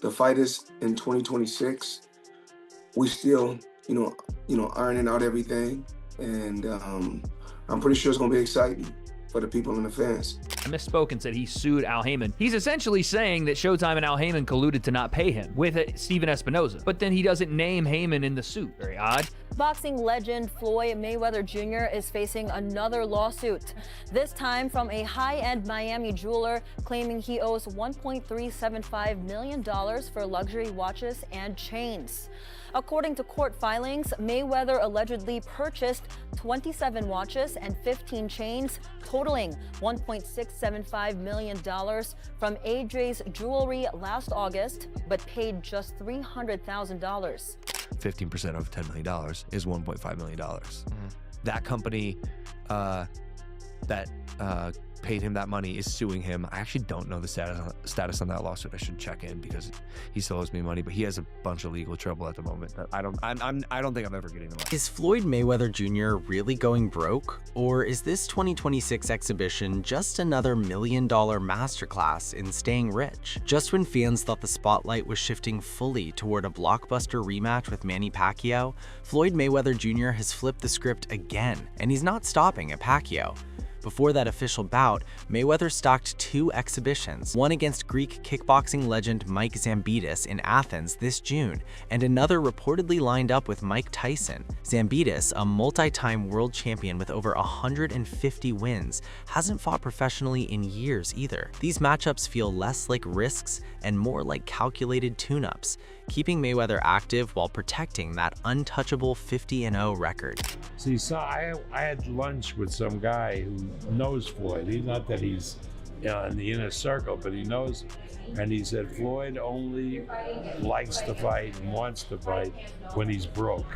The fight is in 2026. We still, ironing out everything, and I'm pretty sure it's gonna be exciting for the people and the fans. I misspoke and said he sued Al Heyman. He's essentially saying that Showtime and Al Heyman colluded to not pay him with Steven Espinoza, but then he doesn't name Heyman in the suit. Very odd. Boxing legend Floyd Mayweather Jr. is facing another lawsuit, this time from a high-end Miami jeweler claiming he owes $1.375 million for luxury watches and chains. According to court filings, Mayweather allegedly purchased 27 watches and 15 chains, totaling $1.675 million from AJ's Jewelry last August, but paid just $300,000. 15% of $10 million is $1.5 million. That company that paid him that money is suing him. I actually don't know the status on that lawsuit. I should check in because he still owes me money, but he has a bunch of legal trouble at the moment. I don't think I'm ever getting the money. Is Floyd Mayweather Jr. really going broke? Or is this 2026 exhibition just another $1 million masterclass in staying rich? Just when fans thought the spotlight was shifting fully toward a blockbuster rematch with Manny Pacquiao, Floyd Mayweather Jr. has flipped the script again, and he's not stopping at Pacquiao. Before that official bout, Mayweather stocked 2 exhibitions, one against Greek kickboxing legend Mike Zambidis in Athens this June, and another reportedly lined up with Mike Tyson. Zambidis, a multi-time world champion with over 150 wins, hasn't fought professionally in years either. These matchups feel less like risks and more like calculated tune-ups, keeping Mayweather active while protecting that untouchable 50-0 record. See, so I had lunch with some guy who knows Floyd. He's not that he's in the inner circle, but he knows. And he said Floyd only likes to fight and wants to fight when he's broke.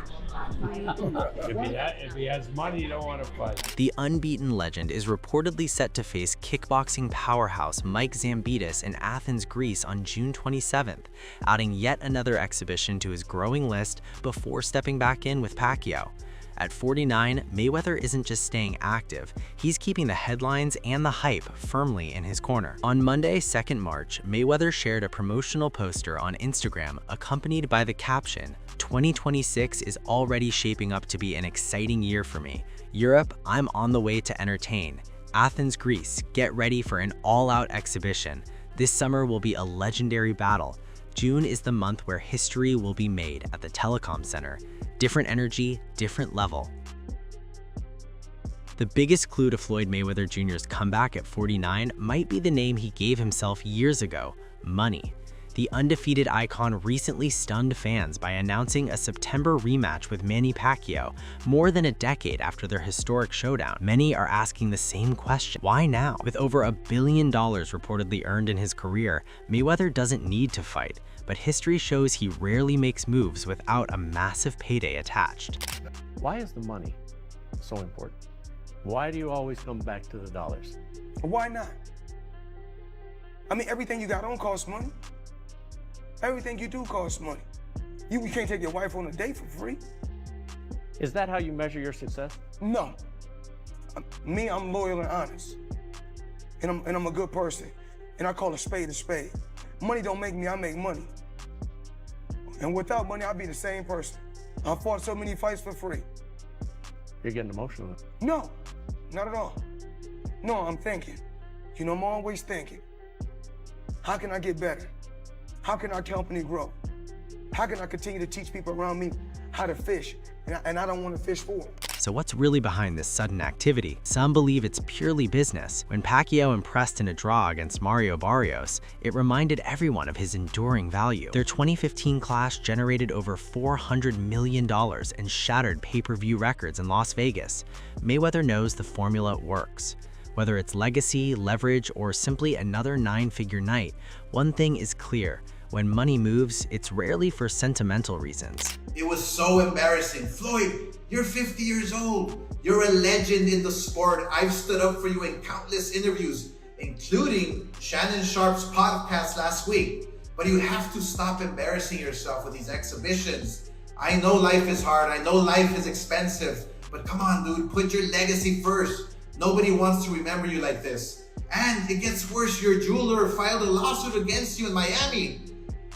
If he has money, he don't want to fight. The unbeaten legend is reportedly set to face kickboxing powerhouse Mike Zambidis in Athens, Greece on June 27th, adding yet another exhibition to his growing list before stepping back in with Pacquiao. At 49, Mayweather isn't just staying active, he's keeping the headlines and the hype firmly in his corner. On Monday, 2nd March, Mayweather shared a promotional poster on Instagram accompanied by the caption, "2026 is already shaping up to be an exciting year for me. Europe, I'm on the way to entertain. Athens, Greece, get ready for an all-out exhibition. This summer will be a legendary battle. June is the month where history will be made at the Telekom Center. Different energy, different level." The biggest clue to Floyd Mayweather Jr.'s comeback at 49 might be the name he gave himself years ago, money. The undefeated icon recently stunned fans by announcing a September rematch with Manny Pacquiao more than a decade after their historic showdown. Many are asking the same question: why now? With over $1 billion reportedly earned in his career, Mayweather doesn't need to fight, but history shows he rarely makes moves without a massive payday attached. Why is the money so important? Why do you always come back to the dollars? Why not? I mean, everything you got on costs money. Everything you do costs money. You can't take your wife on a date for free. Is that how you measure your success? No. I'm loyal and honest. And I'm a good person. And I call a spade a spade. Money don't make me, I make money. And without money, I'd be the same person. I fought so many fights for free. You're getting emotional. No, not at all. No, I'm thinking. I'm always thinking. How can I get better? How can our company grow? How can I continue to teach people around me how to fish? And I don't want to fish for them. So what's really behind this sudden activity? Some believe it's purely business. When Pacquiao impressed in a draw against Mario Barrios, it reminded everyone of his enduring value. Their 2015 clash generated over $400 million and shattered pay-per-view records in Las Vegas. Mayweather knows the formula works. Whether it's legacy, leverage, or simply another 9-figure night, one thing is clear: when money moves, it's rarely for sentimental reasons. It was so embarrassing. Floyd, you're 50 years old. You're a legend in the sport. I've stood up for you in countless interviews, including Shannon Sharp's podcast last week. But you have to stop embarrassing yourself with these exhibitions. I know life is hard. I know life is expensive. But come on, dude, put your legacy first. Nobody wants to remember you like this. And it gets worse. Your jeweler filed a lawsuit against you in Miami.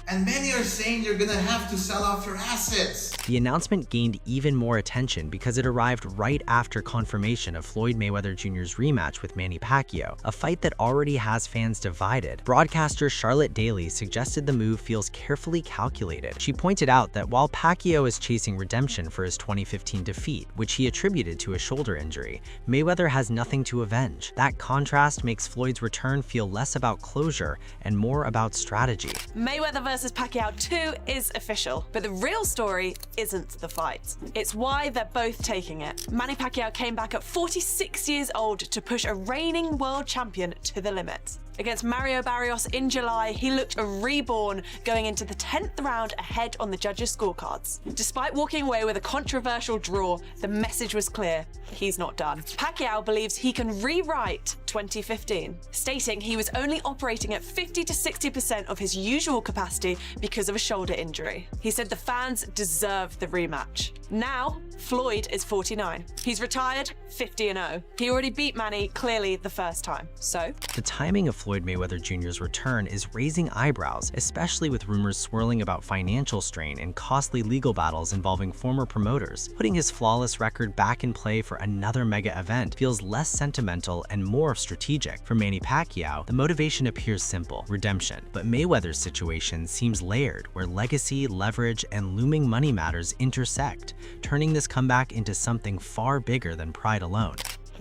And many are saying you're gonna have to sell off your assets. The announcement gained even more attention because it arrived right after confirmation of Floyd Mayweather Jr.'s rematch with Manny Pacquiao, a fight that already has fans divided. Broadcaster Charlotte Daly suggested the move feels carefully calculated. She pointed out that while Pacquiao is chasing redemption for his 2015 defeat, which he attributed to a shoulder injury, Mayweather has nothing to avenge. That contrast makes Floyd's return feel less about closure and more about strategy. Mayweather versus Pacquiao 2 is official, but the real story isn't the fight. It's why they're both taking it. Manny Pacquiao came back at 46 years old to push a reigning world champion to the limit. Against Mario Barrios in July, he looked a reborn going into the 10th round ahead on the judges' scorecards. Despite walking away with a controversial draw, the message was clear: he's not done. Pacquiao believes he can rewrite 2015, stating he was only operating at 50 to 60% of his usual capacity because of a shoulder injury. He said the fans deserve the rematch. Now, Floyd is 49. He's retired 50-0. He already beat Manny clearly the first time, so? The timing of Floyd Mayweather Jr.'s return is raising eyebrows, especially with rumors swirling about financial strain and costly legal battles involving former promoters. Putting his flawless record back in play for another mega event feels less sentimental and more strategic. For Manny Pacquiao, the motivation appears simple: redemption. But Mayweather's situation seems layered, where legacy, leverage, and looming money matters intersect, turning this comeback into something far bigger than pride alone.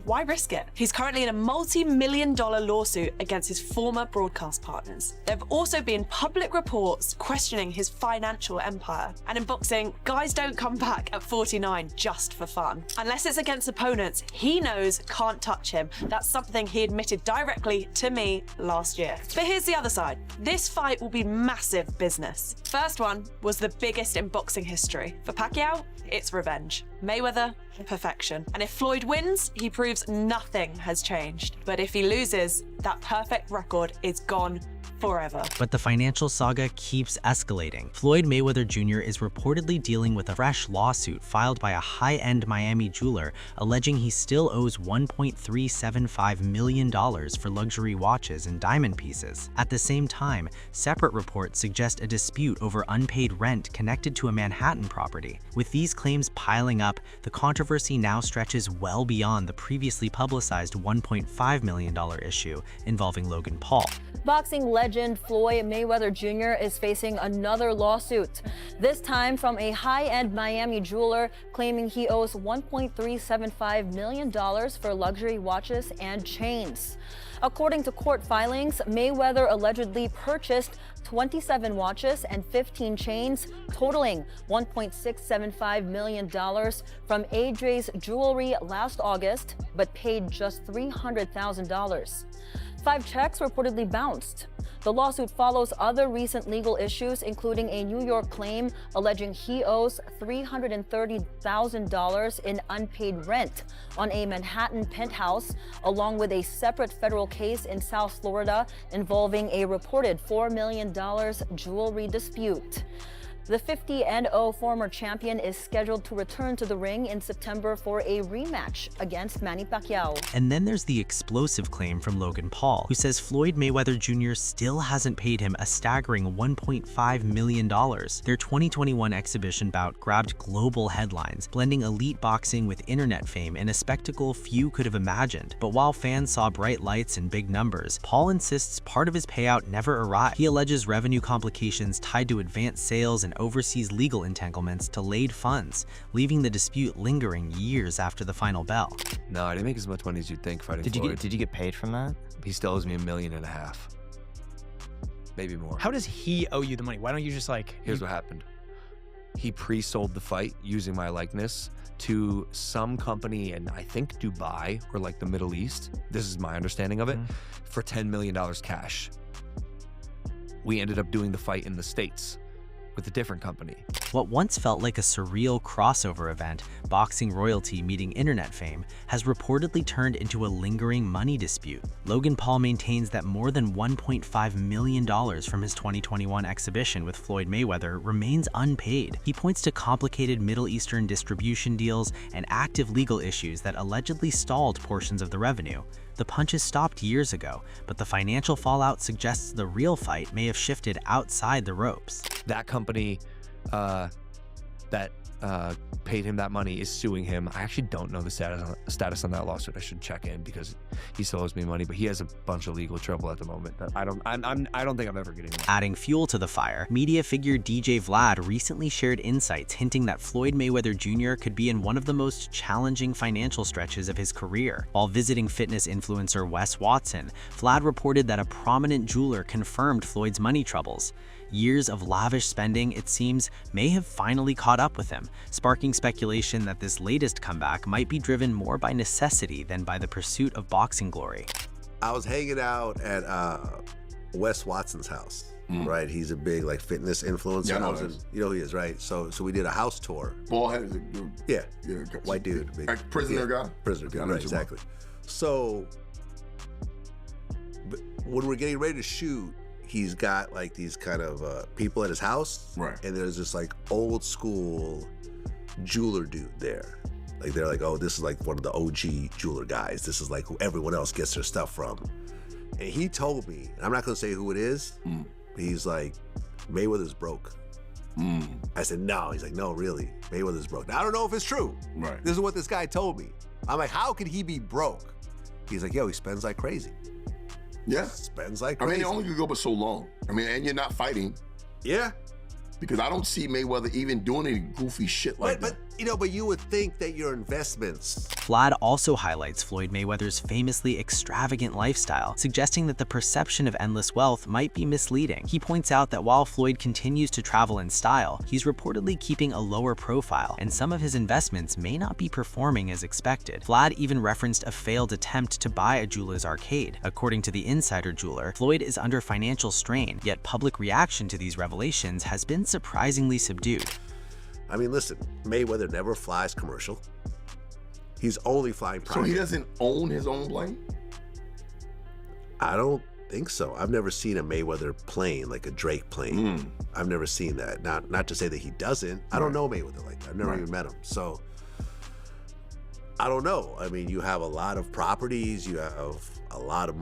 Why risk it? He's currently in a multi-million-dollar lawsuit against his former broadcast partners. There have also been public reports questioning his financial empire. And in boxing, guys don't come back at 49 just for fun. Unless it's against opponents he knows can't touch him. That's something he admitted directly to me last year. But here's the other side. This fight will be massive business. First one was the biggest in boxing history. For Pacquiao, it's revenge. Mayweather, perfection. And if Floyd wins, he proves nothing has changed. But if he loses, that perfect record is gone forever. But the financial saga keeps escalating. Floyd Mayweather Jr. is reportedly dealing with a fresh lawsuit filed by a high-end Miami jeweler alleging he still owes $1.375 million for luxury watches and diamond pieces. At the same time, separate reports suggest a dispute over unpaid rent connected to a Manhattan property. With these claims piling up, the controversy now stretches well beyond the previously publicized $1.5 million issue involving Logan Paul. Boxing legend Floyd Mayweather Jr. is facing another lawsuit, this time from a high-end Miami jeweler claiming he owes $1.375 million for luxury watches and chains. According to court filings, Mayweather allegedly purchased 27 watches and 15 chains, totaling $1.675 million from Adre's Jewelry last August, but paid just $300,000. 5 checks reportedly bounced. The lawsuit follows other recent legal issues, including a New York claim alleging he owes $330,000 in unpaid rent on a Manhattan penthouse, along with a separate federal case in South Florida involving a reported $4 million jewelry dispute. The 50-0 former champion is scheduled to return to the ring in September for a rematch against Manny Pacquiao. And then there's the explosive claim from Logan Paul, who says Floyd Mayweather Jr. still hasn't paid him a staggering $1.5 million. Their 2021 exhibition bout grabbed global headlines, blending elite boxing with internet fame in a spectacle few could have imagined. But while fans saw bright lights and big numbers, Paul insists part of his payout never arrived. He alleges revenue complications tied to advanced sales and overseas legal entanglements delayed funds, leaving the dispute lingering years after the final bell. No, I didn't make as much money as you'd think fighting Floyd. Did you get paid from that? He still owes me $1.5 million. Maybe more. How does he owe you the money? Why don't you just Here's what happened. He pre-sold the fight using my likeness to some company in, I think, Dubai or like the Middle East. This is my understanding of it, for $10 million cash. We ended up doing the fight in the States with a different company. What once felt like a surreal crossover event, boxing royalty meeting internet fame, has reportedly turned into a lingering money dispute. Logan Paul maintains that more than $1.5 million from his 2021 exhibition with Floyd Mayweather remains unpaid. He points to complicated Middle Eastern distribution deals and active legal issues that allegedly stalled portions of the revenue. The punches stopped years ago, but the financial fallout suggests the real fight may have shifted outside the ropes. That company that paid him that money is suing him. I actually don't know the status on that lawsuit. I should check in because he still owes me money, but he has a bunch of legal trouble at the moment that I don't think I'm ever getting that. Adding fuel to the fire, media figure DJ Vlad recently shared insights hinting that Floyd Mayweather Jr. could be in one of the most challenging financial stretches of his career. While visiting fitness influencer Wes Watson, Vlad reported that a prominent jeweler confirmed Floyd's money troubles. Years of lavish spending, it seems, may have finally caught up with him, sparking speculation that this latest comeback might be driven more by necessity than by the pursuit of boxing glory. I was hanging out at Wes Watson's house, right? He's a big fitness influencer. Yeah, I know you know who he is, right? So we did a house tour. Bald headed dude. Yeah, yeah, white dude, big, prisoner guy. Prisoner guy, right? Exactly. So when we're getting ready to shoot, he's got these kind of people at his house, right? And there's this old school jeweler dude there. They're oh, this is one of the OG jeweler guys. This is who everyone else gets their stuff from. And he told me, and I'm not gonna say who it is, but he's Mayweather's broke. I said, no. He's no, really, Mayweather's broke. Now I don't know if it's true. Right. This is what this guy told me. I'm how could he be broke? He's yo, he spends like crazy. Yeah. Spends like crazy. I mean, it only could go but so long. I mean, and you're not fighting. Yeah. Because I don't see Mayweather even doing any goofy shit like that. But you would think that your investments. Vlad also highlights Floyd Mayweather's famously extravagant lifestyle, suggesting that the perception of endless wealth might be misleading. He points out that while Floyd continues to travel in style, he's reportedly keeping a lower profile, and some of his investments may not be performing as expected. Vlad even referenced a failed attempt to buy a jeweler's arcade. According to the insider jeweler, Floyd is under financial strain, yet public reaction to these revelations has been surprisingly subdued. I mean, listen, Mayweather never flies commercial. He's only flying private. So he doesn't own his own plane? I don't think so. I've never seen a Mayweather plane, like a Drake plane. I've never seen that. Not to say that he doesn't. I don't know Mayweather like that. I've never even met him. So I don't know. I mean, you have a lot of properties. You have a lot of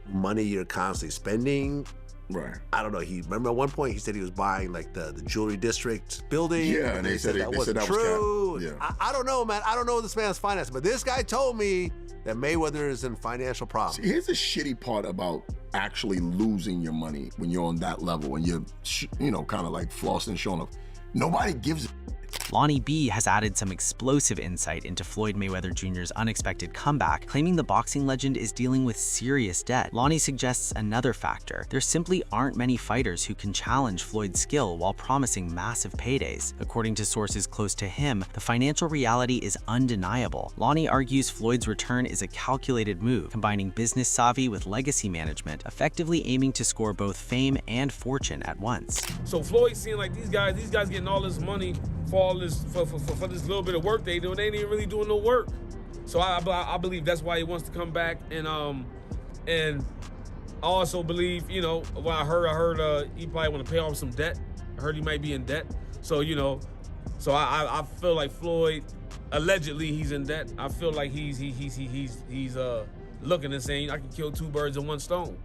money you're constantly spending. Right. I don't know. Remember at one point he said he was buying the jewelry district building. Yeah, and they said that wasn't true. Yeah. I don't know, man. I don't know this man's finance, but this guy told me that Mayweather is in financial problems. See, here's the shitty part about actually losing your money when you're on that level and you're, kind of flossing, showing off. Nobody gives a Lonnie B has added some explosive insight into Floyd Mayweather Jr.'s unexpected comeback, claiming the boxing legend is dealing with serious debt. Lonnie suggests another factor. There simply aren't many fighters who can challenge Floyd's skill while promising massive paydays. According to sources close to him, the financial reality is undeniable. Lonnie argues Floyd's return is a calculated move, combining business savvy with legacy management, effectively aiming to score both fame and fortune at once. So Floyd's seeing these guys getting all this money for all this for this little bit of work they do. They ain't even really doing no work. So I believe that's why he wants to come back. And I also believe, when I heard he probably want to pay off some debt. I heard he might be in debt. So so I feel like Floyd, allegedly he's in debt. I feel like he's looking and saying I can kill two birds in one stone.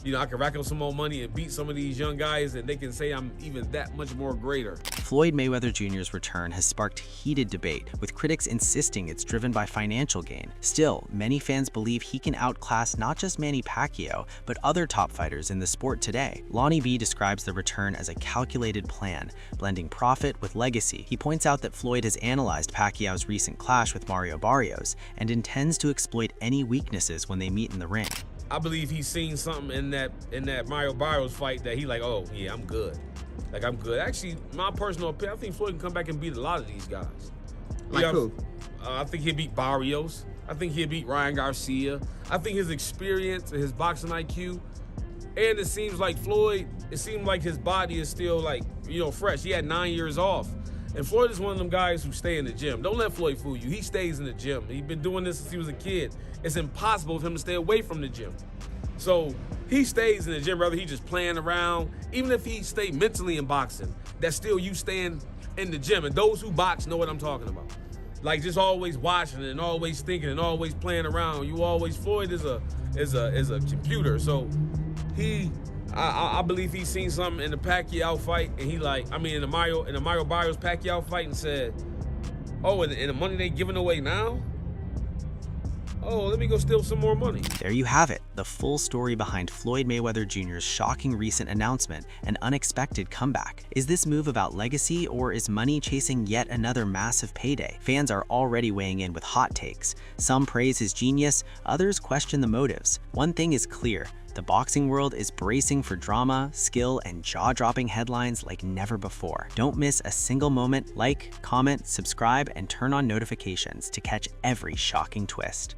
I can rack up some more money and beat some of these young guys, and they can say I'm even that much more greater. Floyd Mayweather Jr.'s return has sparked heated debate, with critics insisting it's driven by financial gain. Still, many fans believe he can outclass not just Manny Pacquiao, but other top fighters in the sport today. Lonnie B describes the return as a calculated plan, blending profit with legacy. He points out that Floyd has analyzed Pacquiao's recent clash with Mario Barrios and intends to exploit any weaknesses when they meet in the ring. I believe he's seen something in that Mario Barrios fight that he oh yeah, I'm good. I'm good. Actually, my personal opinion, I think Floyd can come back and beat a lot of these guys. Who? I think he'll beat Barrios. I think he'll beat Ryan Garcia. I think his experience and his boxing IQ And it seems like Floyd, it seemed like his body is still like, fresh. He had 9 years off. And Floyd is one of them guys who stay in the gym. Don't let Floyd fool you. He stays in the gym. He's been doing this since he was a kid. It's impossible for him to stay away from the gym. So he stays in the gym, whether he's just playing around. Even if he stay mentally in boxing, that's still you staying in the gym. And those who box know what I'm talking about. Like just always watching and always thinking and always playing around. Floyd is a computer. So I believe he's seen something in the Pacquiao fight, and in the Mario Barrios Pacquiao fight, and said, "Oh, and the money they giving away now? Oh, let me go steal some more money." There you have it, the full story behind Floyd Mayweather Jr.'s shocking recent announcement and unexpected comeback. Is this move about legacy, or is money chasing yet another massive payday? Fans are already weighing in with hot takes. Some praise his genius, others question the motives. One thing is clear. The boxing world is bracing for drama, skill, and jaw-dropping headlines like never before. Don't miss a single moment. Like, comment, subscribe, and turn on notifications to catch every shocking twist.